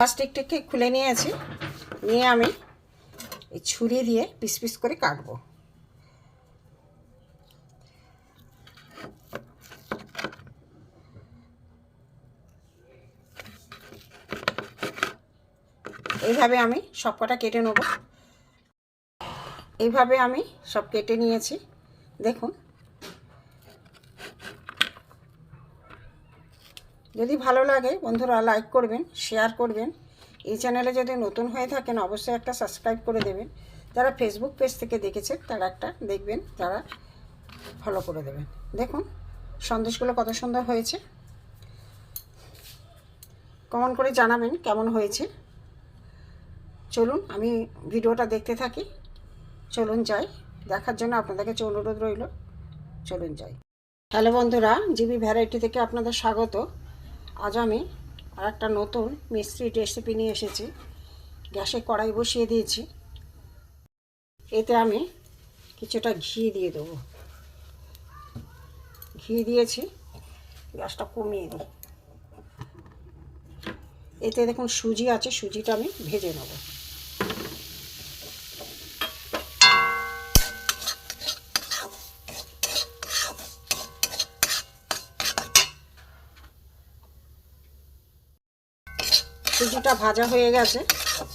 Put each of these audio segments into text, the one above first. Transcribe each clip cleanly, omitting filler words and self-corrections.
প্লাস্টিকটাকে খুলে নিয়েছি, নিয়ে আমি এই ছুরি দিয়ে পিস পিস করে কাটবো। এইভাবে আমি সব কটা কেটে নেব। এইভাবে আমি সব কেটে নিয়েছি, দেখুন। যদি ভালো লাগে বন্ধুরা লাইক করবেন, শেয়ার করবেন। এই চ্যানেলে যদি নতুন হয়ে থাকেন অবশ্যই একটা সাবস্ক্রাইব করে দেবেন। যারা ফেসবুক পেজ থেকে দেখেছেন তারা একটা দেখবেন, তারা ফলো করে দেবেন। দেখুন সন্দেশগুলো কত সুন্দর হয়েছে। কমেন্ট করে জানাবেন কেমন হয়েছে। চলুন আমি ভিডিওটা দেখতে থাকি। চলুন যাই, দেখার জন্য আপনাদের কাছে অনুরোধ রইল। চলুন যাই। হ্যালো বন্ধুরা, জিবি ভ্যারাইটি থেকে আপনাদের স্বাগত। আজ আমি আর একটা নতুন মিষ্টি রেসিপি নিয়ে এসেছি। গ্যাসে কড়াই বসিয়ে দিয়েছি, এতে আমি কিছুটা ঘি দিয়ে দেবো। ঘি দিয়েছি, গ্যাসটা কমিয়ে দিই। এতে দেখুন সুজি আছে, সুজিটা আমি ভেজে নেব। সুজিটা ভাজা হয়ে গেছে,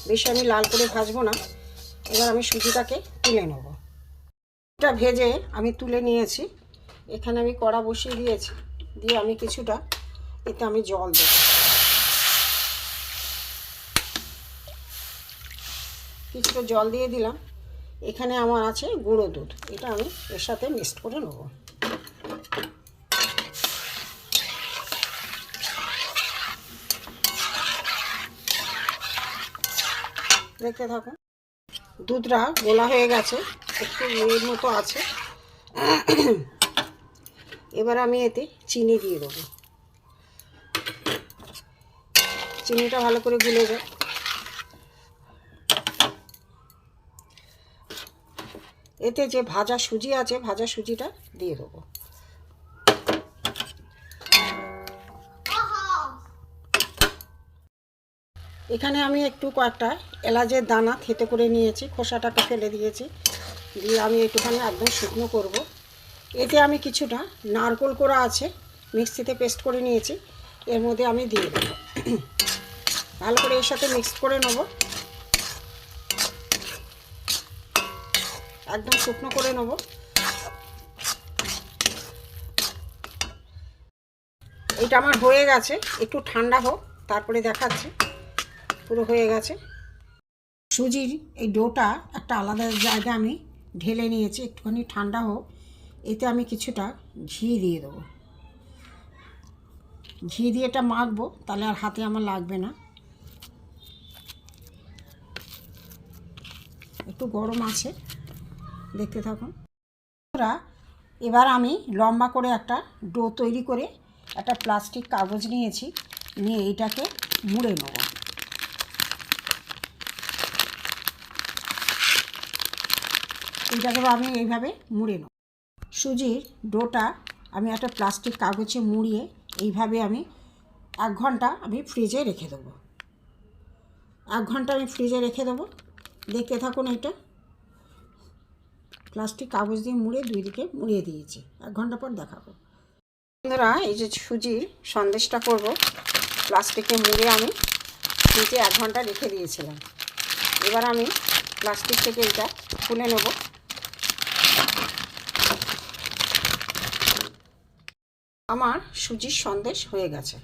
বেশি আমি লাল করে ভাজবো না। এবার আমি সুজিটাকে তুলে নেব। এটা ভেজে আমি তুলে নিয়েছি। এখানে আমি কড়া বসিয়ে দিয়েছি, দিয়ে আমি কিছুটা এতে আমি জল দেব। কিছুটা জল দিয়ে দিলাম। এখানে আমার আছে গুঁড়ো দুধ, এটা আমি এর সাথে মিক্সড করে নেব। দেখতে থাকুন, দুধটা গোলা হয়ে গেছে, একটু এর মতো আছে। এবার আমি এতে চিনি দিয়ে দেবো। চিনিটা ভালো করে গুলে যায়। এতে যে ভাজা সুজি আছে, ভাজা সুজিটা দিয়ে দেবো। এখানে আমি একটু কয়েকটা এলাচের দানা থেতে করে নিয়েছি, খোসাটাকে ফেলে দিয়েছি। দিয়ে আমি একটুখানি একদম শুকনো করব। এতে আমি কিছুটা নারকেল কোড়া আছে, মিক্সিতে পেস্ট করে নিয়েছি, এর মধ্যে আমি দিয়ে দেবো। ভালো করে এর সাথে মিক্স করে নেব, একদম শুকনো করে নেব। এটা আমার হয়ে গেছে, একটু ঠান্ডা হোক তারপরে দেখাচ্ছি। পুরো হয়ে গেছে। সুজির এই ডোটা একটা আলাদা জায়গায় আমি ঢেলে নিয়েছি, একটুখানি ঠান্ডা হোক। এতে আমি কিছুটা ঘি দিয়ে দেবো। ঘি দিয়ে এটা মাখবো, তাহলে আর হাতে আমার লাগবে না। একটু গরম আছে, দেখতে থাকুন। এবার আমি লম্বা করে একটা ডো তৈরি করে একটা প্লাস্টিক কাগজ নিয়েছি, নিয়ে এইটাকে মুড়ে নেব। এইটাকে আমি এইভাবে মুড়ে নেব। সুজির ডোটা আমি একটা প্লাস্টিক কাগজে মুড়িয়ে এইভাবে আমি 1 ঘন্টা আমি ফ্রিজে রেখে দেবো। 1 ঘন্টা আমি ফ্রিজে রেখে দেবো। দেখতে থাকুন, এটা প্লাস্টিক কাগজ দিয়ে মুড়ে দুই দিকে মুড়িয়ে দিয়েছি। 1 ঘন্টা পর দেখাবো। বন্ধুরা, এই যে সুজির সন্দেশটা করব, প্লাস্টিকে মুড়ে আমি ফ্রিজে 1 ঘন্টা রেখে দিয়েছিলাম। এবার আমি প্লাস্টিক থেকে এটা খুলে নেব। আমার সুজির সন্দেশ হয়ে গেছে।